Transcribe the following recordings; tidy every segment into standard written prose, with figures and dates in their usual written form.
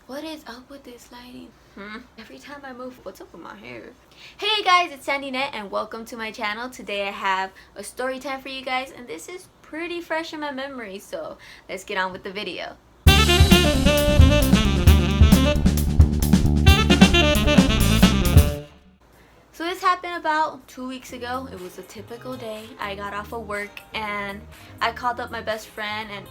What is up with this lighting? Every time I move, what's up with my hair? Hey guys, it's Sandinet and welcome to my channel. Today I have a story time for you guys and this is pretty fresh in my memory, so let's get on with the video. So this happened about 2 weeks ago. It was a typical day. I got off of work and I called up my best friend, and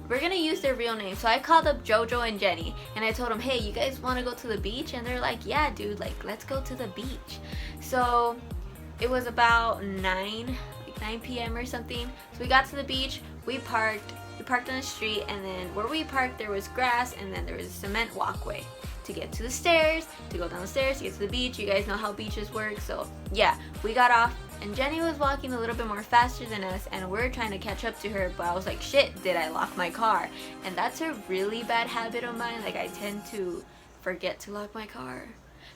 we're gonna use their real name. So I called up Jojo and Jenny and I told them, hey, you guys want to go to the beach? And they're like, yeah dude, like let's go to the beach. So it was about 9 p.m. or something. So we got to the beach, we parked on the street, and then where we parked there was grass, and then there was a cement walkway to get to the stairs, to go down the stairs to get to the beach. You guys know how beaches work. So yeah, we got off and Jenny was walking a little bit more faster than us and we're trying to catch up to her, but I was like, shit, did I lock my car? And that's a really bad habit of mine. Like, I tend to forget to lock my car.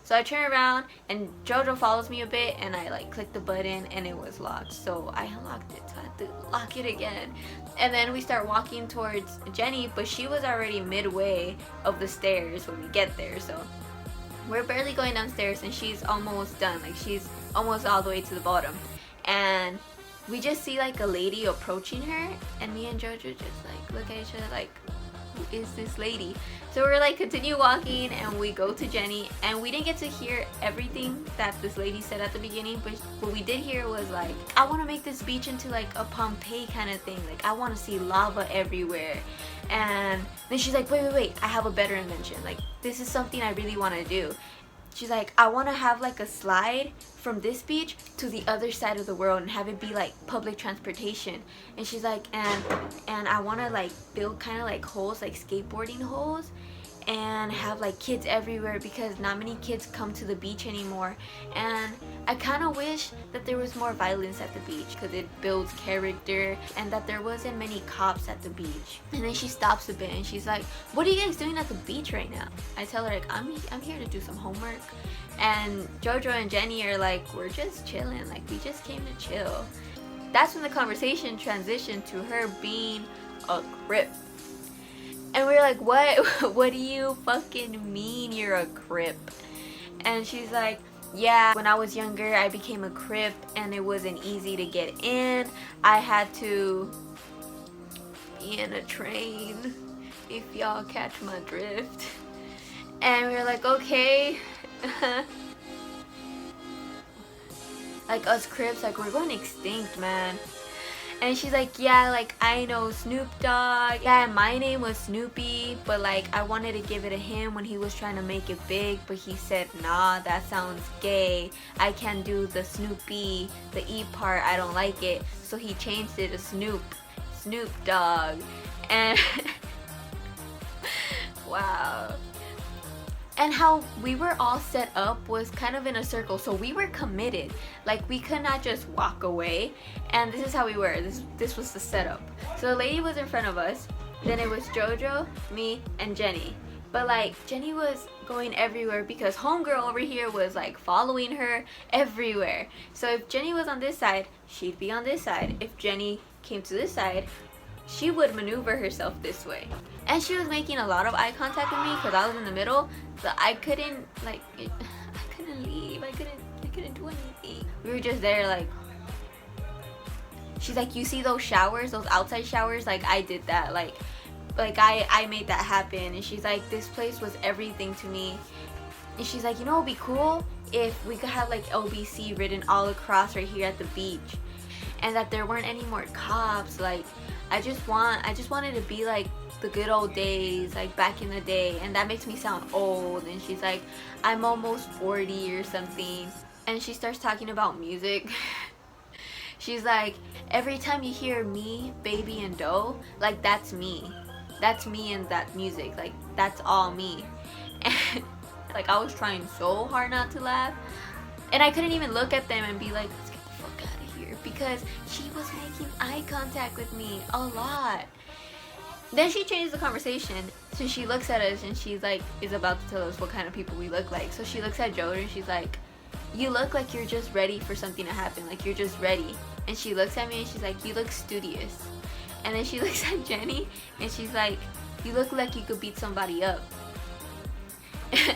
So I turn around and Jojo follows me a bit and I like clicked the button and it was locked. So I unlocked it, so I had to lock it again. And then we start walking towards Jenny, but she was already midway of the stairs when we get there. So we're barely going downstairs and she's almost done. Like, she's almost all the way to the bottom. And we just see like a lady approaching her, and me and Jojo just like look at each other like, who is this lady? So we're like continue walking and we go to Jenny, and we didn't get to hear everything that this lady said at the beginning, but what we did hear was like, I want to make this beach into like a Pompeii kind of thing. Like, I want to see lava everywhere. And then she's like, wait, I have a better invention. Like, this is something I really want to do. She's like, I want to have like a slide from this beach to the other side of the world and have it be like public transportation. And she's like, and I want to like build kind of like holes, like skateboarding holes, and have like kids everywhere because not many kids come to the beach anymore. And I kind of wish that there was more violence at the beach because it builds character, and that there wasn't many cops at the beach. And then she stops a bit and she's like, what are you guys doing at the beach right now? I tell her like, I'm here to do some homework. And Jojo and Jenny are like, we're just chilling, like we just came to chill. That's when the conversation transitioned to her being a Crip. And we're like, what do you fucking mean you're a Crip? And she's like, yeah, when I was younger I became a Crip and it wasn't easy to get in. I had to be in a train, if y'all catch my drift. And we're like, okay. Like, us Crips, like, we're going extinct, man. And she's like, yeah, like, I know Snoop Dogg. Yeah, my name was Snoopy, but like, I wanted to give it to him when he was trying to make it big, but he said, nah, that sounds gay. I can't do the Snoopy, the E part, I don't like it. So he changed it to Snoop Dogg. And wow. And how we were all set up was kind of in a circle, so we were committed. Like, we could not just walk away. And this is how we were. This was the setup. So the lady was in front of us, then it was Jojo, me, and Jenny. But like, Jenny was going everywhere because homegirl over here was like following her everywhere. So if Jenny was on this side, she'd be on this side. If Jenny came to this side, she would maneuver herself this way. And she was making a lot of eye contact with me because I was in the middle, so I couldn't like, I couldn't leave, I couldn't do anything. We were just there like, she's like, you see those showers, those outside showers? Like, I did that, like I made that happen. And she's like, this place was everything to me. And she's like, you know what would be cool? If we could have like LBC written all across right here at the beach, and that there weren't any more cops. Like, I just wanted to be like the good old days, like back in the day. And that makes me sound old. And she's like, I'm almost 40 or something. And she starts talking about music. She's like, every time you hear me, baby, and dough, like that's me. That's me and that music. Like, that's all me. And like, I was trying so hard not to laugh. And I couldn't even look at them and be like, let's get the fuck out of here. Because she was making eye contact with me a lot. Then she changed the conversation. So she looks at us and she's like, is about to tell us what kind of people we look like. So she looks at Joe and she's like, you look like you're just ready for something to happen. Like, you're just ready. And she looks at me and she's like, you look studious. And then she looks at Jenny and she's like, you look like you could beat somebody up.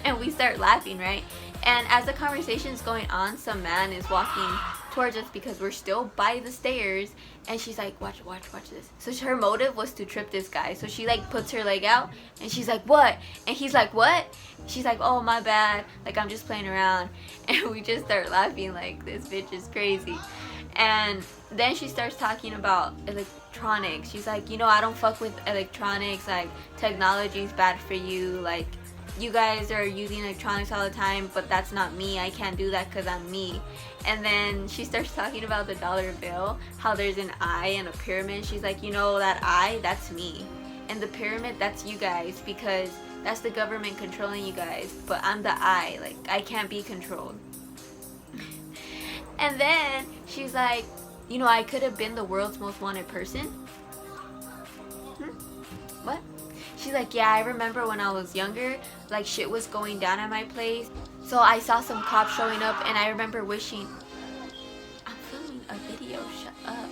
and we start laughing, right? And as the conversation is going on, some man is walking towards us because we're still by the stairs, and she's like, watch this. So her motive was to trip this guy. So she like puts her leg out, and she's like, what? And he's like, what? She's like, oh, my bad, like I'm just playing around. And we just start laughing like, this bitch is crazy. And then she starts talking about electronics. She's like, you know, I don't fuck with electronics, like technology is bad for you, like you guys are using electronics all the time, but that's not me. I can't do that because I'm me. And then she starts talking about the dollar bill, how there's an eye and a pyramid. She's like, you know, that eye, that's me, and the pyramid, that's you guys, because that's the government controlling you guys, but I'm the eye, like I can't be controlled. And then she's like, you know, I could have been the world's most wanted person. What? She's like, yeah, I remember when I was younger, like shit was going down at my place. So I saw some cops showing up, and I remember wishing, I'm filming a video, shut up.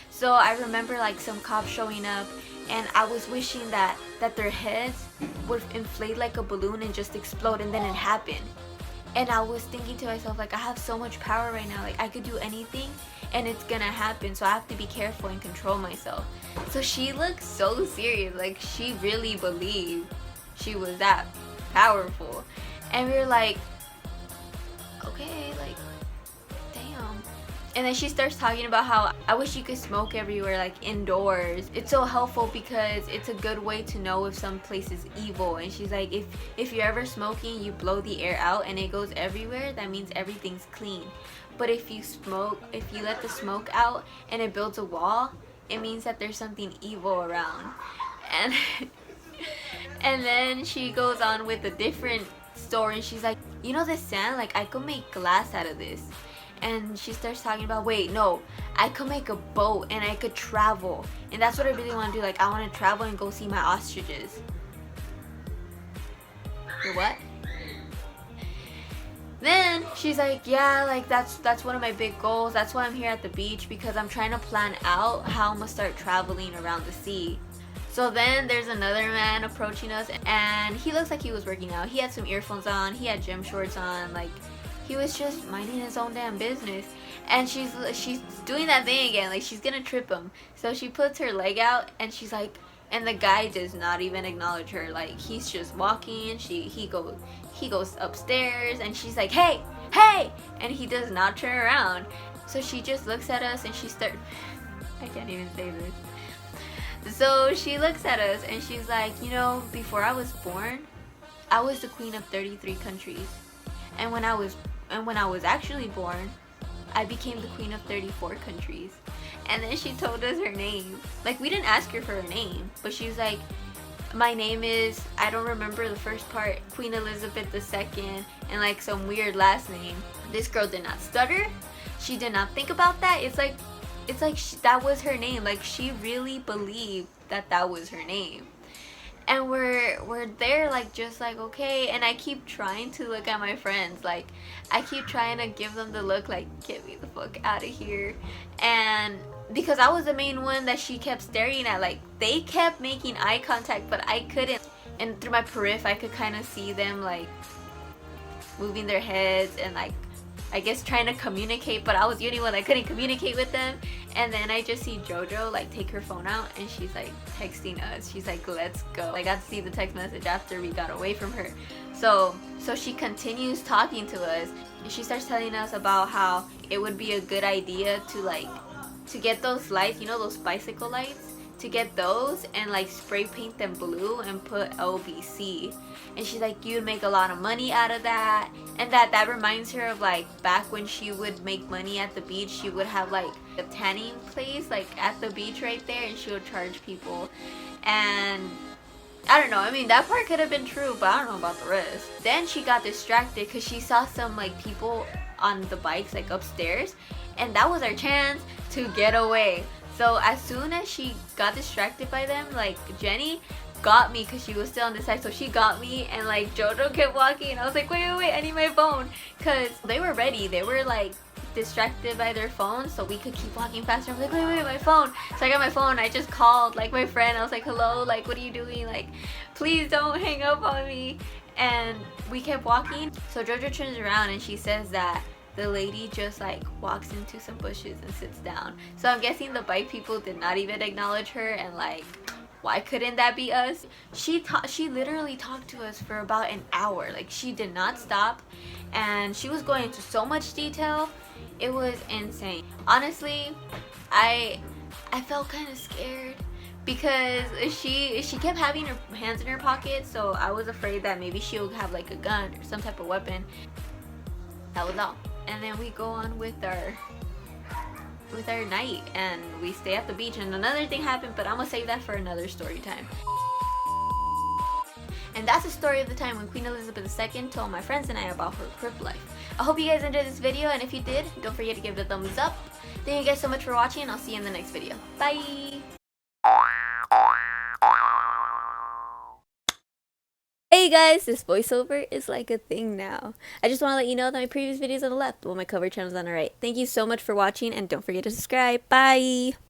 So I remember like some cops showing up, and I was wishing that their heads would inflate like a balloon and just explode, and then it happened. And I was thinking to myself, like, I have so much power right now, like I could do anything and it's gonna happen, so I have to be careful and control myself. So she looked so serious, like she really believed she was that powerful. And we were like, okay, like damn. And then she starts talking about how I wish you could smoke everywhere, like indoors. It's so helpful because it's a good way to know if some place is evil. And she's like, if you're ever smoking, you blow the air out and it goes everywhere, that means everything's clean. But if you let the smoke out and it builds a wall, it means that there's something evil around. And and then she goes on with a different story, and she's like, you know this sand, like I could make glass out of this. And she starts talking about, wait, no, I could make a boat and I could travel. And that's what I really want to do. Like, I want to travel and go see my ostriches. Your what? Then she's like, yeah, like that's one of my big goals. That's why I'm here at the beach, because I'm trying to plan out how I'm gonna start traveling around the sea. So then there's another man approaching us, and he looks like he was working out. He had some earphones on, he had gym shorts on, like he was just minding his own damn business. And she's doing that thing again, like she's gonna trip him. So she puts her leg out, and she's like, and the guy does not even acknowledge her. Like he's just walking. He goes upstairs, and she's like, hey, and he does not turn around. So she just looks at us, and I can't even say this. So she looks at us, and she's like, you know, before I was born, I was the queen of 33 countries. And when I was actually born, I became the queen of 34 countries. And then she told us her name. Like, we didn't ask her for her name, but she was like, my name is, I don't remember the first part, Queen Elizabeth II, and like some weird last name. This girl did not stutter. She did not think about that. It's like that was her name. Like, she really believed that was her name. And we're there, like, just like, okay. And I keep trying to look at my friends, like I keep trying to give them the look like, get me the fuck out of here. And because I was the main one that she kept staring at, like they kept making eye contact, but I couldn't. And through my periph I could kind of see them like moving their heads and like, I guess, trying to communicate, but I was the only one that couldn't communicate with them. And then I just see JoJo like take her phone out, and she's like texting us. She's like, let's go. I got to see the text message after we got away from her. So she continues talking to us, and she starts telling us about how it would be a good idea to get those lights, you know, those bicycle lights, to get those and like spray paint them blue and put LBC. And she's like, you'd make a lot of money out of that. And that reminds her of like back when she would make money at the beach. She would have like a tanning place like at the beach right there, and she would charge people. And I don't know, I mean, that part could have been true, but I don't know about the rest. Then she got distracted because she saw some like people on the bikes like upstairs, and that was our chance to get away. So as soon as she got distracted by them, like Jenny got me because she was still on the side, so she got me, and like JoJo kept walking, and I was like, wait, I need my phone, because they were ready. They were like distracted by their phones, so we could keep walking faster. I was like, wait, my phone. So I got my phone. I just called like my friend. I was like, hello, like what are you doing, like please don't hang up on me. And we kept walking. So Jojo turns around and she says that the lady just like walks into some bushes and sits down. So I'm guessing the bike people did not even acknowledge her, and like, why couldn't that be us? She literally talked to us for about an hour. Like, she did not stop, and she was going into so much detail. It was insane. Honestly, I felt kind of scared because she kept having her hands in her pocket, so I was afraid that maybe she would have like a gun or some type of weapon. That was all. And then we go on with our night, and we stay at the beach. And another thing happened, but I'm gonna save that for another story time. And that's the story of the time when Queen Elizabeth II told my friends and I about her Crip life. I hope you guys enjoyed this video, and if you did, don't forget to give it a thumbs up. Thank you guys so much for watching, and I'll see you in the next video. Bye! Hey guys, this voiceover is like a thing now. I just want to let you know that my previous videos on the left, while my cover channel is on the right. Thank you so much for watching, and don't forget to subscribe. Bye!